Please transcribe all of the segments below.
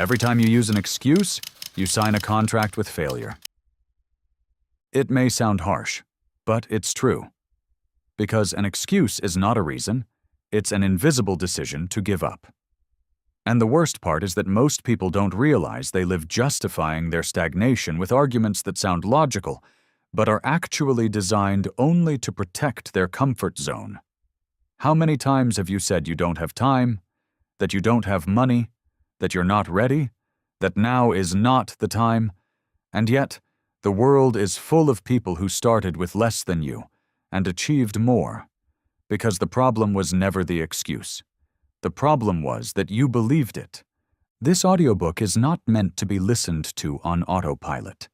Every time you use an excuse, you sign a contract with failure. It may sound harsh, but it's true. Because an excuse is not a reason, it's an invisible decision to give up. And the worst part is that most people don't realize they live justifying their stagnation with arguments that sound logical, but are actually designed only to protect their comfort zone. How many times have you said you don't have time, that you don't have money, that you're not ready, that now is not the time, and yet the world is full of people who started with less than you and achieved more, because the problem was never the excuse. The problem was that you believed it. This audiobook is not meant to be listened to on autopilot.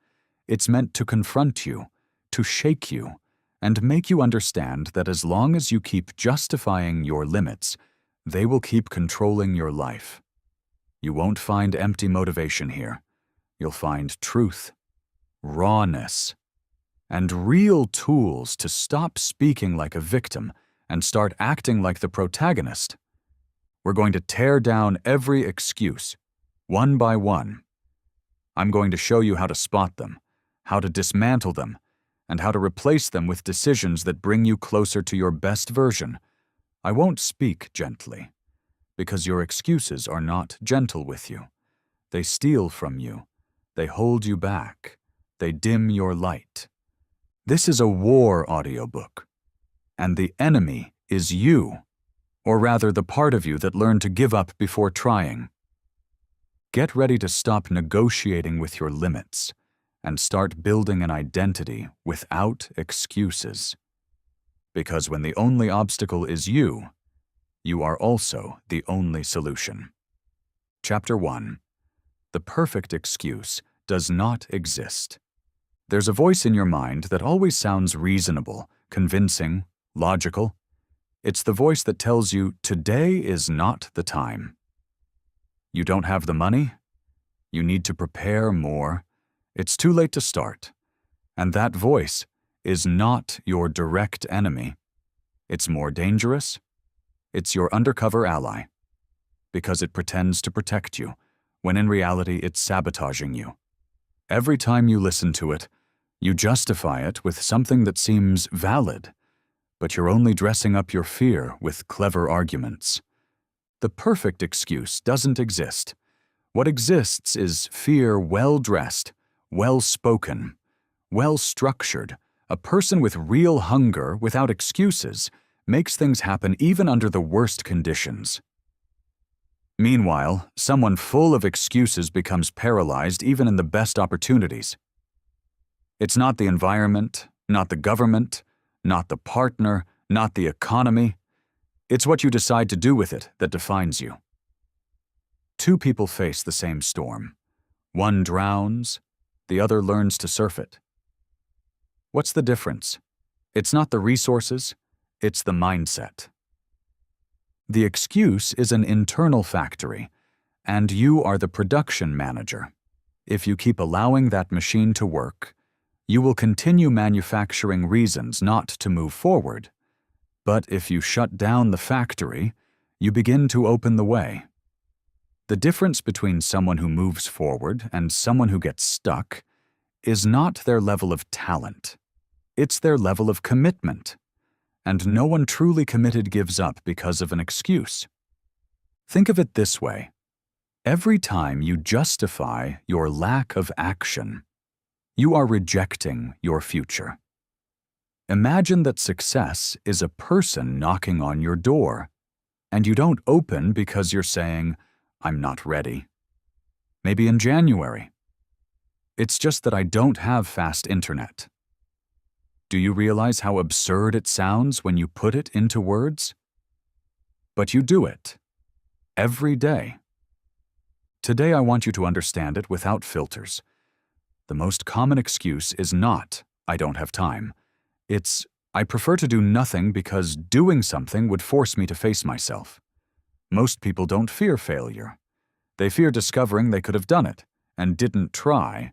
It's meant to confront you, to shake you, and make you understand that as long as you keep justifying your limits, they will keep controlling your life. You won't find empty motivation here. You'll find truth, rawness, and real tools to stop speaking like a victim and start acting like the protagonist. We're going to tear down every excuse, one by one. I'm going to show you how to spot them, how to dismantle them, and how to replace them with decisions that bring you closer to your best version. I won't speak gently, because your excuses are not gentle with you. They steal from you. They hold you back. They dim your light. This is a war audiobook, and the enemy is you, or rather the part of you that learned to give up before trying. Get ready to stop negotiating with your limits and start building an identity without excuses. Because when the only obstacle is you, you are also the only solution. Chapter 1. The perfect excuse does not exist. There's a voice in your mind that always sounds reasonable, convincing, logical. It's the voice that tells you today is not the time. You don't have the money? You need to prepare more. It's too late to start. And that voice is not your direct enemy. It's more dangerous. It's your undercover ally, because it pretends to protect you, when in reality it's sabotaging you. Every time you listen to it, you justify it with something that seems valid, but you're only dressing up your fear with clever arguments. The perfect excuse doesn't exist. What exists is fear well-dressed, well-spoken, well-structured. A person with real hunger without excuses makes things happen even under the worst conditions. Meanwhile, someone full of excuses becomes paralyzed even in the best opportunities. It's not the environment, not the government, not the partner, not the economy. It's what you decide to do with it that defines you. Two people face the same storm. One drowns, the other learns to surf it. What's the difference? It's not the resources, it's the mindset. The excuse is an internal factory, and you are the production manager. If you keep allowing that machine to work, you will continue manufacturing reasons not to move forward. But if you shut down the factory, you begin to open the way. The difference between someone who moves forward and someone who gets stuck is not their level of talent. It's their level of commitment. And no one truly committed gives up because of an excuse. Think of it this way. Every time you justify your lack of action, you are rejecting your future. Imagine that success is a person knocking on your door, and you don't open because you're saying, "I'm not ready." Maybe in January. It's just that I don't have fast internet. Do you realize how absurd it sounds when you put it into words? But you do it. Every day. Today I want you to understand it without filters. The most common excuse is not, "I don't have time." It's, "I prefer to do nothing because doing something would force me to face myself." Most people don't fear failure. They fear discovering they could have done it and didn't try,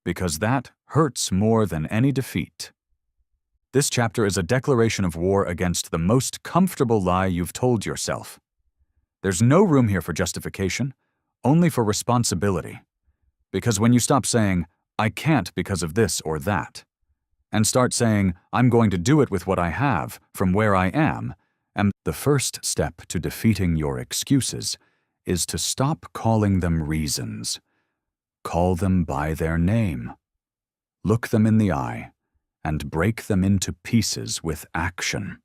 because that hurts more than any defeat. This chapter is a declaration of war against the most comfortable lie you've told yourself. There's no room here for justification, only for responsibility. Because when you stop saying, I can't because of this or that, and start saying, I'm going to do it with what I have, from where I am, and the first step to defeating your excuses is to stop calling them reasons. Call them by their name. Look them in the eye and break them into pieces with action.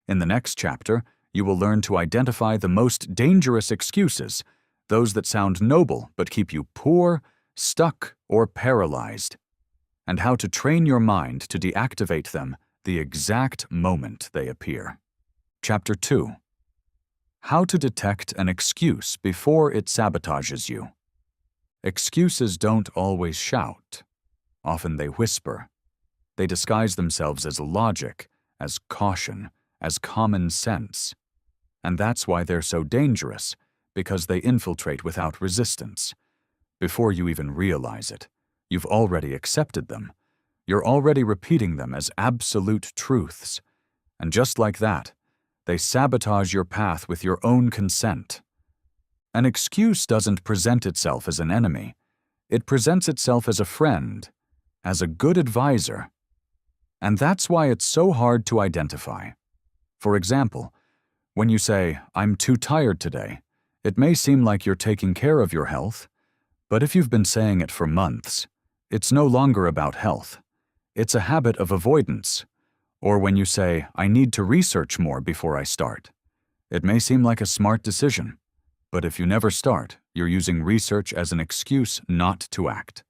In the next chapter, you will learn to identify the most dangerous excuses, those that sound noble but keep you poor, stuck, or paralyzed, and how to train your mind to deactivate them the exact moment they appear. Chapter 2. How to detect an excuse before it sabotages you. Excuses don't always shout. Often they whisper. They disguise themselves as logic, as caution, as common sense. And that's why they're so dangerous, because they infiltrate without resistance. Before you even realize it, you've already accepted them. You're already repeating them as absolute truths. And just like that, they sabotage your path with your own consent. An excuse doesn't present itself as an enemy. It presents itself as a friend, as a good advisor. And that's why it's so hard to identify. For example, when you say, I'm too tired today, it may seem like you're taking care of your health, but if you've been saying it for months, it's no longer about health. It's a habit of avoidance. Or when you say, I need to research more before I start. It may seem like a smart decision, but if you never start, you're using research as an excuse not to act.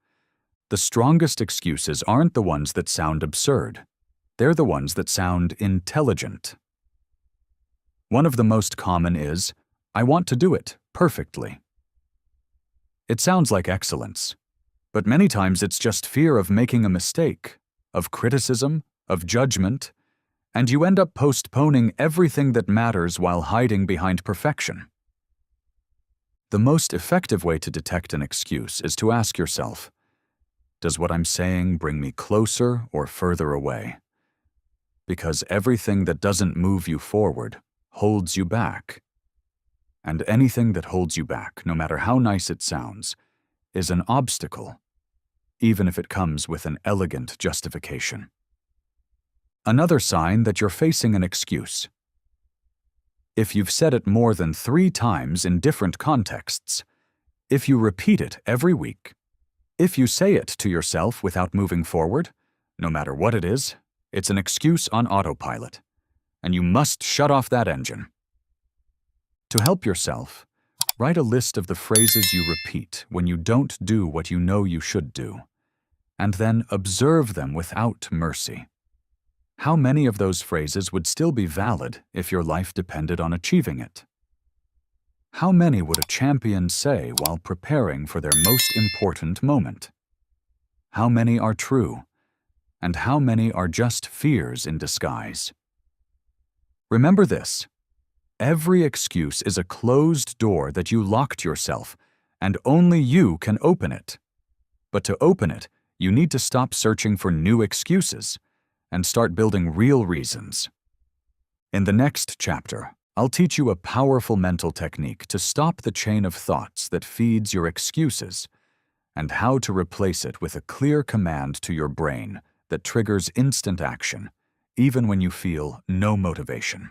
The strongest excuses aren't the ones that sound absurd. They're the ones that sound intelligent. One of the most common is, I want to do it perfectly. It sounds like excellence, but many times it's just fear of making a mistake, of criticism, of judgment, and you end up postponing everything that matters while hiding behind perfection. The most effective way to detect an excuse is to ask yourself, does what I'm saying bring me closer or further away? Because everything that doesn't move you forward holds you back. And anything that holds you back, no matter how nice it sounds, is an obstacle, even if it comes with an elegant justification. Another sign that you're facing an excuse. If you've said it more than 3 times in different contexts, if you repeat it every week, if you say it to yourself without moving forward, no matter what it is, it's an excuse on autopilot, and you must shut off that engine. To help yourself, write a list of the phrases you repeat when you don't do what you know you should do, and then observe them without mercy. How many of those phrases would still be valid if your life depended on achieving it? How many would a champion say while preparing for their most important moment? How many are true? And how many are just fears in disguise? Remember this. Every excuse is a closed door that you locked yourself, and only you can open it. But to open it, you need to stop searching for new excuses and start building real reasons. In the next chapter, I'll teach you a powerful mental technique to stop the chain of thoughts that feeds your excuses and how to replace it with a clear command to your brain that triggers instant action, even when you feel no motivation.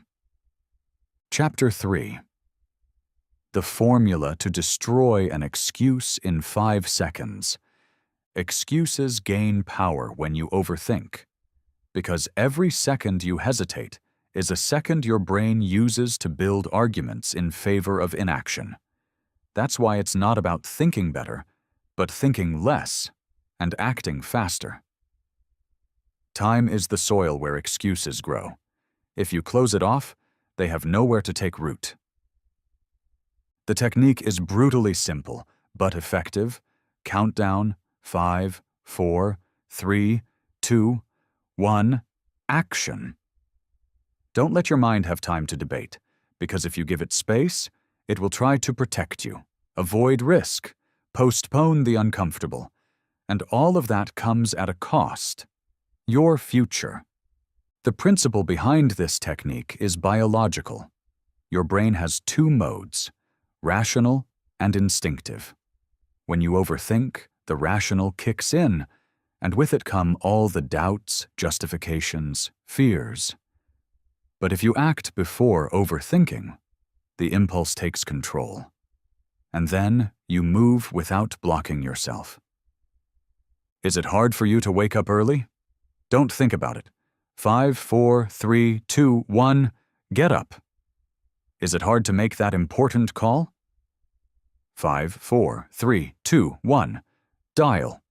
Chapter 3. The formula to destroy an excuse in 5 seconds. Excuses gain power when you overthink, because every second you hesitate is a second your brain uses to build arguments in favor of inaction. That's why it's not about thinking better, but thinking less and acting faster. Time is the soil where excuses grow. If you close it off, they have nowhere to take root. The technique is brutally simple, but effective. Countdown, 5, 4, 3, 2, 1, action. Don't let your mind have time to debate, because if you give it space, it will try to protect you, avoid risk, postpone the uncomfortable, and all of that comes at a cost. Your future. The principle behind this technique is biological. Your brain has 2 modes, rational and instinctive. When you overthink, the rational kicks in, and with it come all the doubts, justifications, fears. But if you act before overthinking, the impulse takes control. And then you move without blocking yourself. Is it hard for you to wake up early? Don't think about it. 5, 4, 3, 2, 1, get up. Is it hard to make that important call? 5, 4, 3, 2, 1, dial.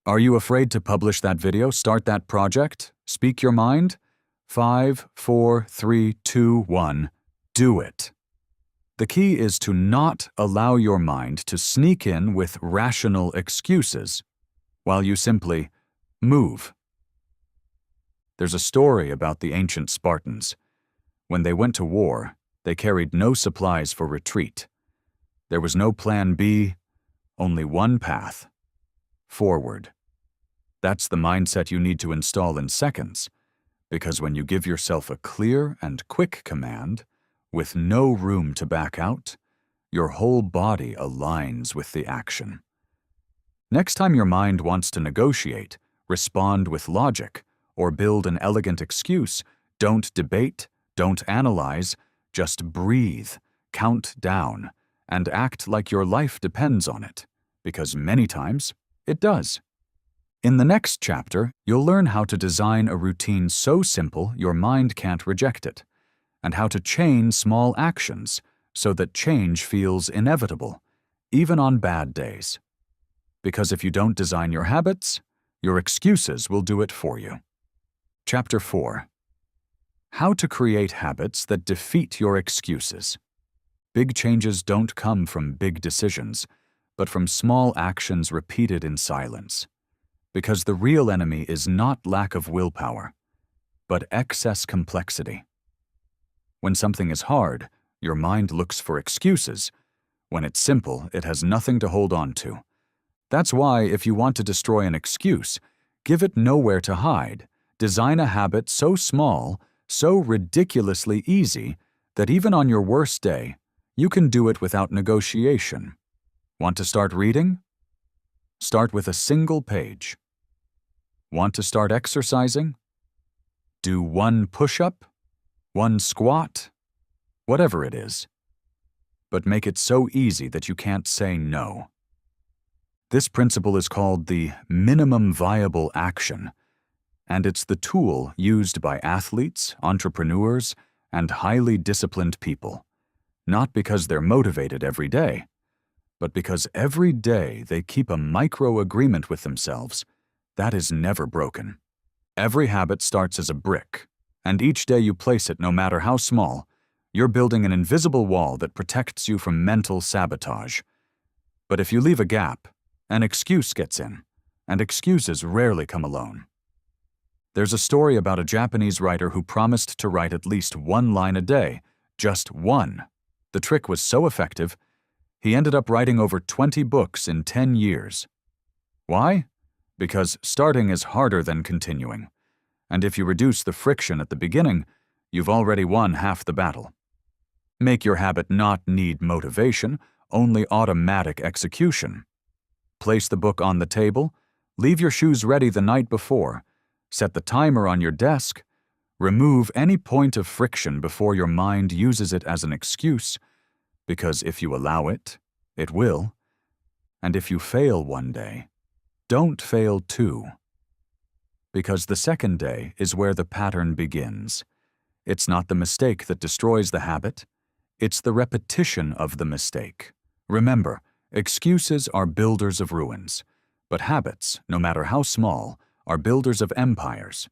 Are you afraid to publish that video, start that project, speak your mind? 5, 4, 3, 2, 1, do it. The key is to not allow your mind to sneak in with rational excuses while you simply move. There's a story about the ancient Spartans. When they went to war, they carried no supplies for retreat. There was no plan B, only one path: forward. That's the mindset you need to install in seconds, because when you give yourself a clear and quick command, with no room to back out, your whole body aligns with the action. Next time your mind wants to negotiate, respond with logic, or build an elegant excuse, don't debate, don't analyze, just breathe, count down, and act like your life depends on it, because many times it does. In the next chapter, you'll learn how to design a routine so simple your mind can't reject it, and how to chain small actions so that change feels inevitable, even on bad days. Because if you don't design your habits, your excuses will do it for you. Chapter 4. How to create habits that defeat your excuses. Big changes don't come from big decisions, but from small actions repeated in silence. Because the real enemy is not lack of willpower, but excess complexity. When something is hard, your mind looks for excuses. When it's simple, it has nothing to hold on to. That's why, if you want to destroy an excuse, give it nowhere to hide. Design a habit so small, so ridiculously easy, that even on your worst day, you can do it without negotiation. Want to start reading? Start with a single page. Want to start exercising? Do one push-up? One squat? Whatever it is. But make it so easy that you can't say no. This principle is called the minimum viable action, and it's the tool used by athletes, entrepreneurs, and highly disciplined people, not because they're motivated every day, but because every day they keep a micro-agreement with themselves that is never broken. Every habit starts as a brick, and each day you place it, no matter how small, you're building an invisible wall that protects you from mental sabotage. But if you leave a gap, an excuse gets in, and excuses rarely come alone. There's a story about a Japanese writer who promised to write at least one line a day, just one. The trick was so effective, he ended up writing over 20 books in 10 years. Why? Because starting is harder than continuing. And if you reduce the friction at the beginning, you've already won half the battle. Make your habit not need motivation, only automatic execution. Place the book on the table, leave your shoes ready the night before, set the timer on your desk, remove any point of friction before your mind uses it as an excuse, because if you allow it, it will. And if you fail one day, don't fail two. Because the second day is where the pattern begins. It's not the mistake that destroys the habit, it's the repetition of the mistake. Remember, excuses are builders of ruins, but habits, no matter how small, are builders of empires.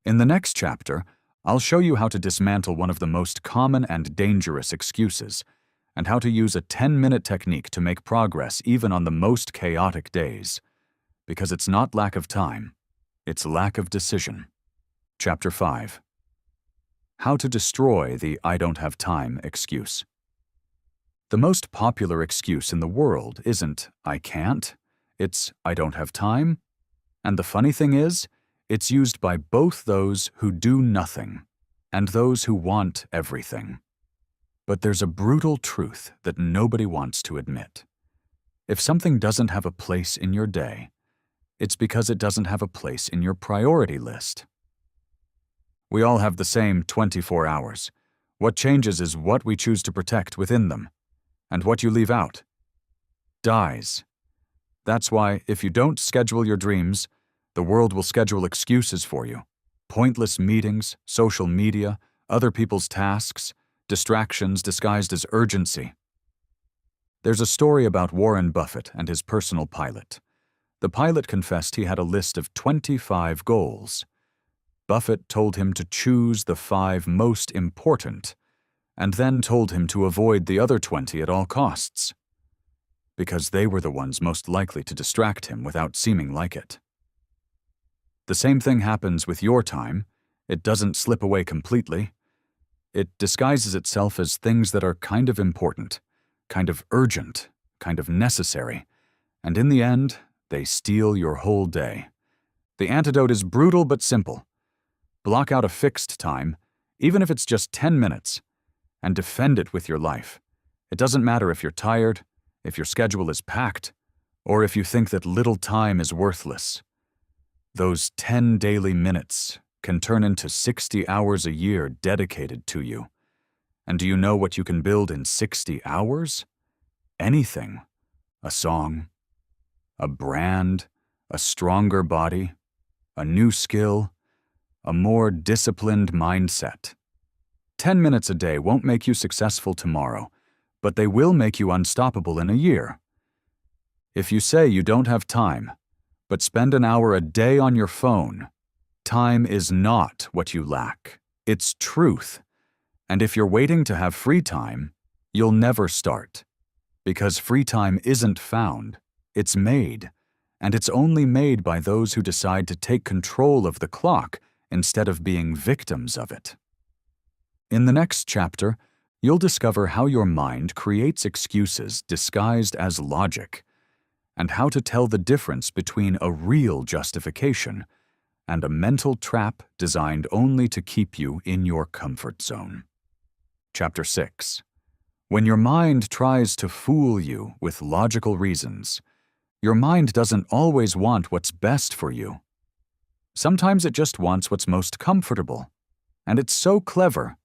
In the next chapter, I'll show you how to dismantle one of the most common and dangerous excuses, and how to use a 10-minute technique to make progress even on the most chaotic days. Because it's not lack of time, it's lack of decision. Chapter 5. How to destroy the "I don't have time" excuse. The most popular excuse in the world isn't "I can't," it's "I don't have time." And the funny thing is, it's used by both those who do nothing and those who want everything. But there's a brutal truth that nobody wants to admit. If something doesn't have a place in your day, it's because it doesn't have a place in your priority list. We all have the same 24 hours. What changes is what we choose to protect within them, and what you leave out dies. That's why, if you don't schedule your dreams, the world will schedule excuses for you. Pointless meetings, social media, other people's tasks, distractions disguised as urgency. There's a story about Warren Buffett and his personal pilot. The pilot confessed he had a list of 25 goals. Buffett told him to choose the 5 most important, and then told him to avoid the other 20 at all costs, because they were the ones most likely to distract him without seeming like it. The same thing happens with your time. It doesn't slip away completely. It disguises itself as things that are kind of important, kind of urgent, kind of necessary, and in the end, they steal your whole day. The antidote is brutal but simple. Block out a fixed time, even if it's just 10 minutes, and defend it with your life. It doesn't matter if you're tired, if your schedule is packed, or if you think that little time is worthless. Those 10 daily minutes can turn into 60 hours a year dedicated to you. And do you know what you can build in 60 hours? Anything. A song, a brand, a stronger body, a new skill, a more disciplined mindset. 10 minutes a day won't make you successful tomorrow, but they will make you unstoppable in a year. If you say you don't have time, but spend an hour a day on your phone, time is not what you lack. It's truth. And if you're waiting to have free time, you'll never start. Because free time isn't found, it's made. And it's only made by those who decide to take control of the clock instead of being victims of it. In the next chapter, you'll discover how your mind creates excuses disguised as logic, and how to tell the difference between a real justification and a mental trap designed only to keep you in your comfort zone. Chapter 6. When your mind tries to fool you with logical reasons, your mind doesn't always want what's best for you. Sometimes it just wants what's most comfortable. And it's so clever.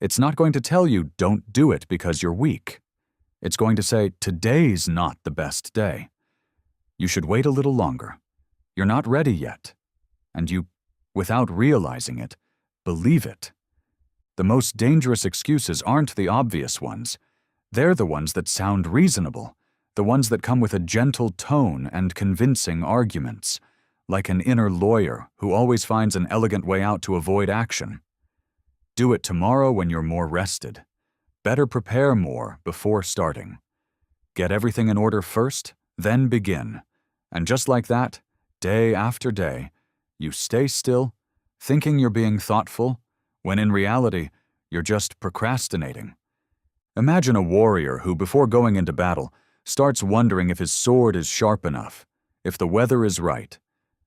It's not going to tell you don't do it because you're weak. It's going to say today's not the best day. You should wait a little longer. You're not ready yet. And you, without realizing it, believe it. The most dangerous excuses aren't the obvious ones. They're the ones that sound reasonable, the ones that come with a gentle tone and convincing arguments, like an inner lawyer who always finds an elegant way out to avoid action. Do it tomorrow when you're more rested. Better prepare more before starting. Get everything in order first, then begin. And just like that, day after day, you stay still, thinking you're being thoughtful, when in reality, you're just procrastinating. Imagine a warrior who, before going into battle, starts wondering if his sword is sharp enough, if the weather is right,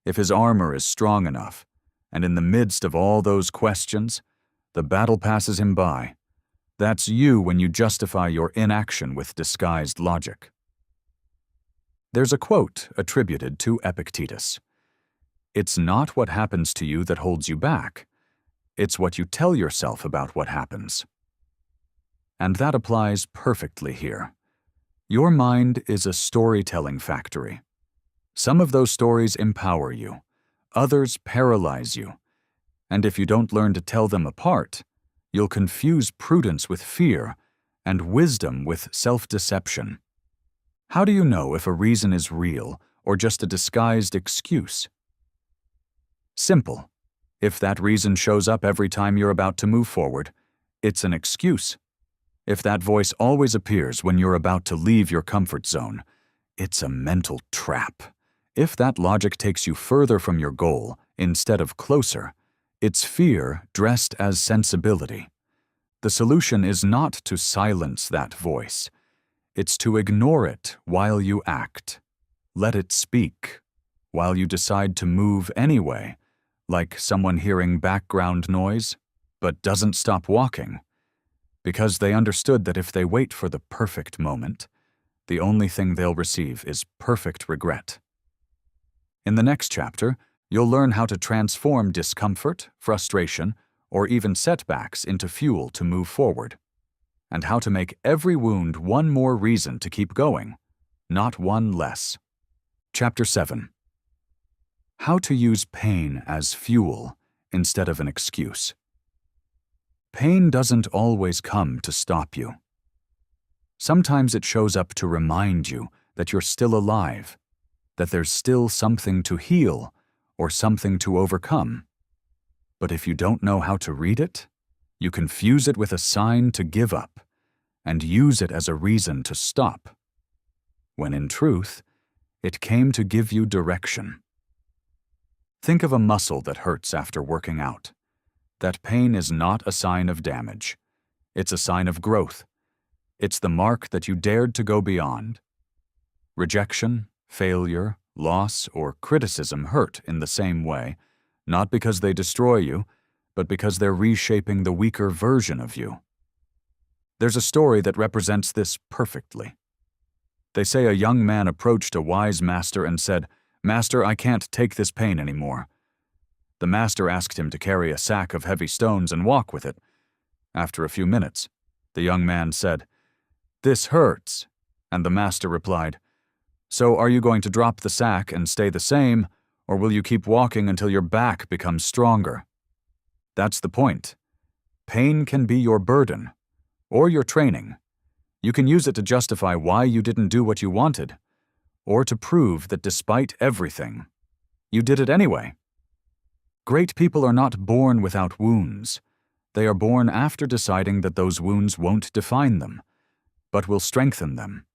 if his armor is strong enough, and in the midst of all those questions, the battle passes him by. That's you when you justify your inaction with disguised logic. There's a quote attributed to Epictetus. It's not what happens to you that holds you back. It's what you tell yourself about what happens. And that applies perfectly here. Your mind is a storytelling factory. Some of those stories empower you. Others paralyze you. And if you don't learn to tell them apart, you'll confuse prudence with fear and wisdom with self-deception. How do you know if a reason is real or just a disguised excuse? Simple. If that reason shows up every time you're about to move forward, it's an excuse. If that voice always appears when you're about to leave your comfort zone, it's a mental trap. If that logic takes you further from your goal instead of closer, it's fear dressed as sensibility. The solution is not to silence that voice. It's to ignore it while you act. Let it speak, while you decide to move anyway, like someone hearing background noise, but doesn't stop walking. because they understood that if they wait for the perfect moment, the only thing they'll receive is perfect regret. In the next chapter, you'll learn how to transform discomfort, frustration, or even setbacks into fuel to move forward, and how to make every wound one more reason to keep going, not one less. Chapter 7. How to use pain as fuel instead of an excuse. Pain doesn't always come to stop you. Sometimes it shows up to remind you that you're still alive, that there's still something to heal or something to overcome. But if you don't know how to read it, you confuse it with a sign to give up and use it as a reason to stop, when in truth, it came to give you direction. Think of a muscle that hurts after working out. That pain is not a sign of damage. It's a sign of growth. It's the mark that you dared to go beyond. Rejection, failure, loss, or criticism hurt in the same way, not because they destroy you, but because they're reshaping the weaker version of you. There's a story that represents this perfectly. They say a young man approached a wise master and said, "Master, I can't take this pain anymore." The master asked him to carry a sack of heavy stones and walk with it. After a few minutes, the young man said, "This hurts," and the master replied, "So are you going to drop the sack and stay the same, or will you keep walking until your back becomes stronger?" That's the point. Pain can be your burden, or your training. You can use it to justify why you didn't do what you wanted, or to prove that despite everything, you did it anyway. Great people are not born without wounds. They are born after deciding that those wounds won't define them, but will strengthen them.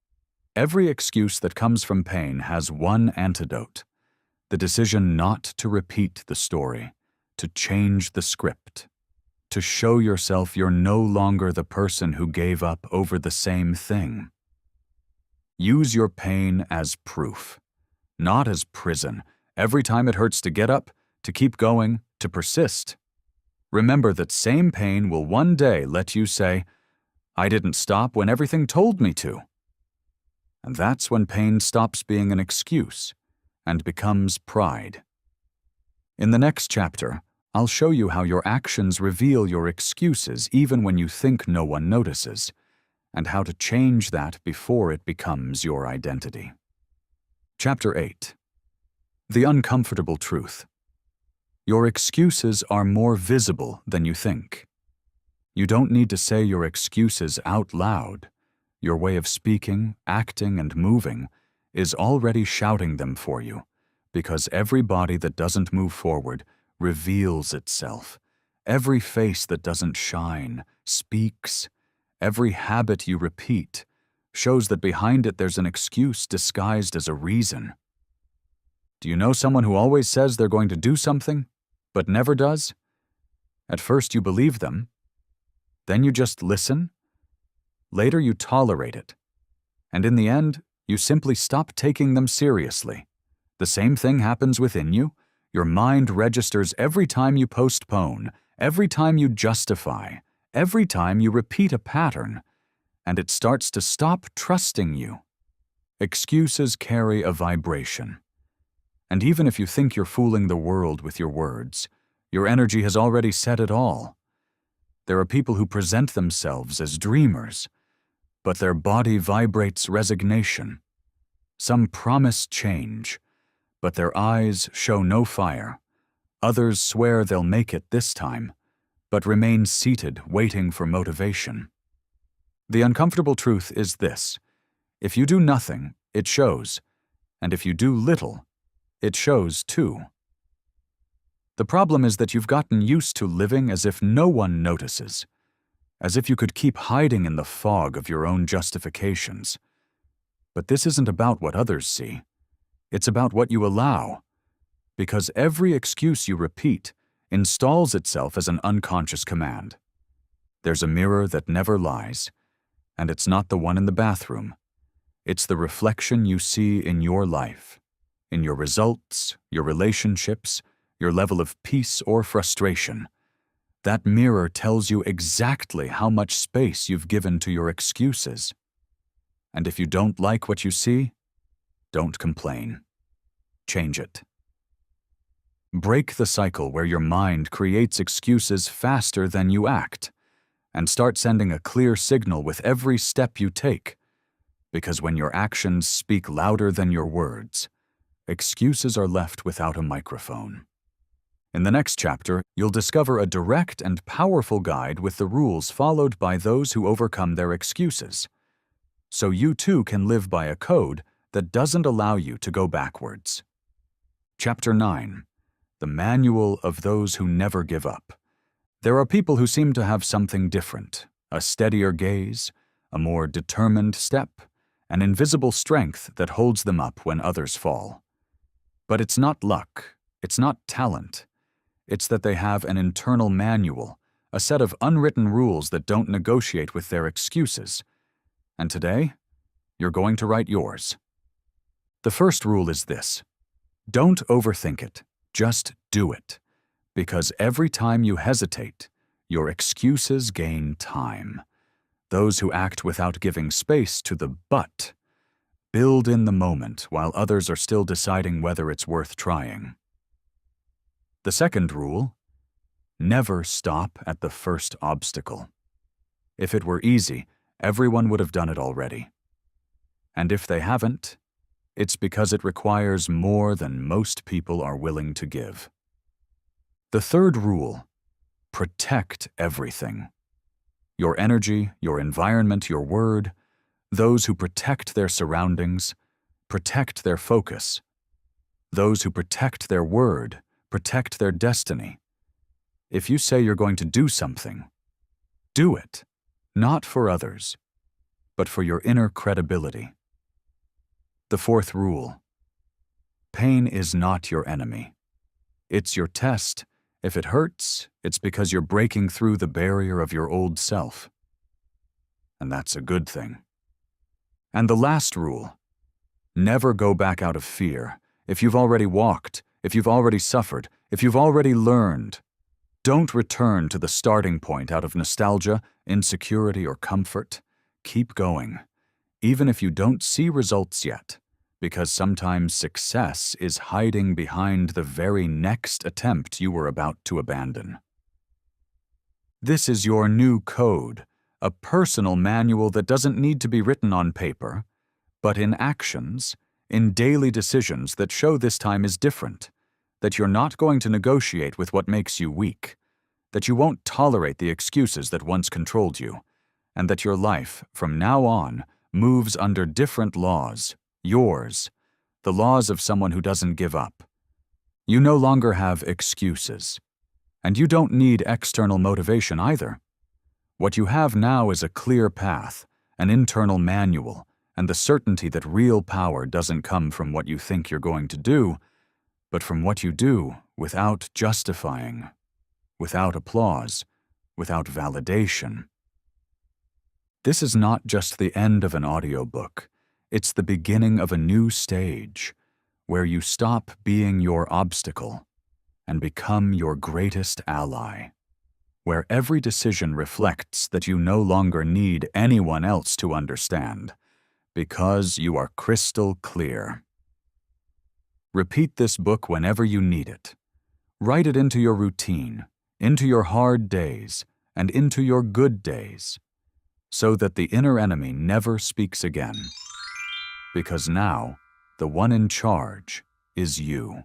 Every excuse that comes from pain has one antidote: the decision not to repeat the story, to change the script, to show yourself you're no longer the person who gave up over the same thing. Use your pain as proof, not as prison. Every time it hurts to get up, to keep going, to persist. Remember that same pain will one day let you say, "I didn't stop when everything told me to." And that's when pain stops being an excuse and becomes pride. In the next chapter, I'll show you how your actions reveal your excuses even when you think no one notices, and how to change that before it becomes your identity. Chapter 8. The Uncomfortable Truth. Your excuses are more visible than you think. You don't need to say your excuses out loud. Your way of speaking, acting, and moving is already shouting them for you, because every body that doesn't move forward reveals itself. Every face that doesn't shine speaks. Every habit you repeat shows that behind it there's an excuse disguised as a reason. Do you know someone who always says they're going to do something, but never does? At first you believe them, then you just listen, later you tolerate it, and in the end, you simply stop taking them seriously. The same thing happens within you. Your mind registers every time you postpone, every time you justify, every time you repeat a pattern, and it starts to stop trusting you. Excuses carry a vibration. And even if you think you're fooling the world with your words, your energy has already said it all. There are people who present themselves as dreamers, but their body vibrates resignation. Some promise change, but their eyes show no fire. Others swear they'll make it this time, but remain seated waiting for motivation. The uncomfortable truth is this: if you do nothing, it shows, and if you do little, it shows too. The problem is that you've gotten used to living as if no one notices, as if you could keep hiding in the fog of your own justifications. But this isn't about what others see. It's about what you allow, because every excuse you repeat installs itself as an unconscious command. There's a mirror that never lies, and it's not the one in the bathroom. It's the reflection you see in your life, in your results, your relationships, your level of peace or frustration. That mirror tells you exactly how much space you've given to your excuses. And if you don't like what you see, don't complain. Change it. Break the cycle where your mind creates excuses faster than you act, and start sending a clear signal with every step you take. Because when your actions speak louder than your words, excuses are left without a microphone. In the next chapter, you'll discover a direct and powerful guide with the rules followed by those who overcome their excuses, so you too can live by a code that doesn't allow you to go backwards. Chapter 9. The Manual of Those Who Never Give Up. There are people who seem to have something different, a steadier gaze, a more determined step, an invisible strength that holds them up when others fall. But it's not luck, it's not talent. It's that they have an internal manual, a set of unwritten rules that don't negotiate with their excuses. And today, you're going to write yours. The first rule is this: don't overthink it, just do it. Because every time you hesitate, your excuses gain time. Those who act without giving space to the but build in the moment while others are still deciding whether it's worth trying. The second rule: never stop at the first obstacle. If it were easy, everyone would have done it already. And if they haven't, it's because it requires more than most people are willing to give. The third rule: protect everything. Your energy, your environment, your word. Those who protect their surroundings, protect their focus. Those who protect their word, protect their destiny. If you say you're going to do something, do it, not for others, but for your inner credibility. The fourth rule: pain is not your enemy. It's your test. If it hurts, it's because you're breaking through the barrier of your old self. And that's a good thing. And the last rule: never go back out of fear. If you've already walked, if you've already suffered, if you've already learned, don't return to the starting point out of nostalgia, insecurity, or comfort. Keep going, even if you don't see results yet, because sometimes success is hiding behind the very next attempt you were about to abandon. This is your new code, a personal manual that doesn't need to be written on paper, but in actions, in daily decisions that show this time is different, that you're not going to negotiate with what makes you weak, that you won't tolerate the excuses that once controlled you, and that your life, from now on, moves under different laws, yours, the laws of someone who doesn't give up. You no longer have excuses, and you don't need external motivation either. What you have now is a clear path, an internal manual, and the certainty that real power doesn't come from what you think you're going to do, but from what you do without justifying, without applause, without validation. This is not just the end of an audiobook. It's the beginning of a new stage, where you stop being your obstacle and become your greatest ally, where every decision reflects that you no longer need anyone else to understand, because you are crystal clear. Repeat this book whenever you need it. Write it into your routine, into your hard days, and into your good days, so that the inner enemy never speaks again. Because now, the one in charge is you.